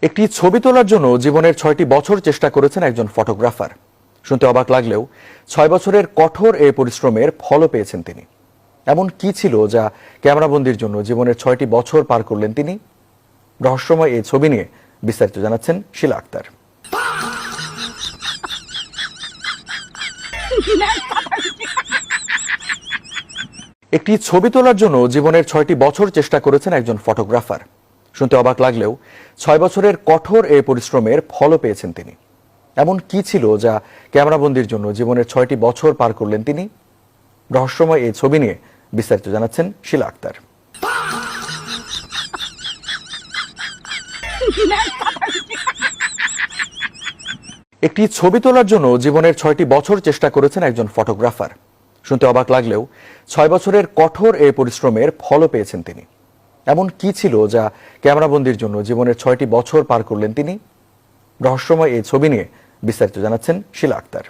একটি ছবি তোলার জন্য জীবনের ৬টি বছর চেষ্টা করেছেন একজন ফটোগ্রাফার। শুনতে অবাক লাগলেও ৬ বছরের কঠোর এই পরিশ্রমের ফলও পেয়েছেন তিনি। এমন কি ছিল যা ক্যামেরাবন্দির জন্য জীবনের ৬টি বছর পার করলেন তিনি? রহস্যময় এই ছবি নিয়ে বিস্তারিত জানাচ্ছেন শিলা আক্তার। একটি ছবি তোলার জন্য জীবনের ৬টি বছর চেষ্টা করেছেন একজন ফটোগ্রাফার। শুনতে অবাক লাগলেও ৬ বছরের কঠোর এই পরিশ্রমের ফলও পেয়েছেন তিনি। এমন কি ছিল যা ক্যামেরাবন্দির জন্য জীবনের ৬টি বছর পার করলেন তিনি? রহস্যময় এই ছবি নিয়ে বিস্তারিত জানাচ্ছেন শিলা আক্তার। একটি ছবি তোলার জন্য জীবনের ৬টি বছর চেষ্টা করেছেন একজন ফটোগ্রাফার। শুনতে অবাক লাগলেও ৬ বছরের কঠোর এই পরিশ্রমের ফলও পেয়েছেন তিনি। এমন কি ছিল যা ক্যামেরাবন্দির জন্য জীবনের ৬টি বছর পার করলেন তিনি? রহস্যময় এই ছবি নিয়ে বিস্তারিত জানাচ্ছেন শিলা আক্তার।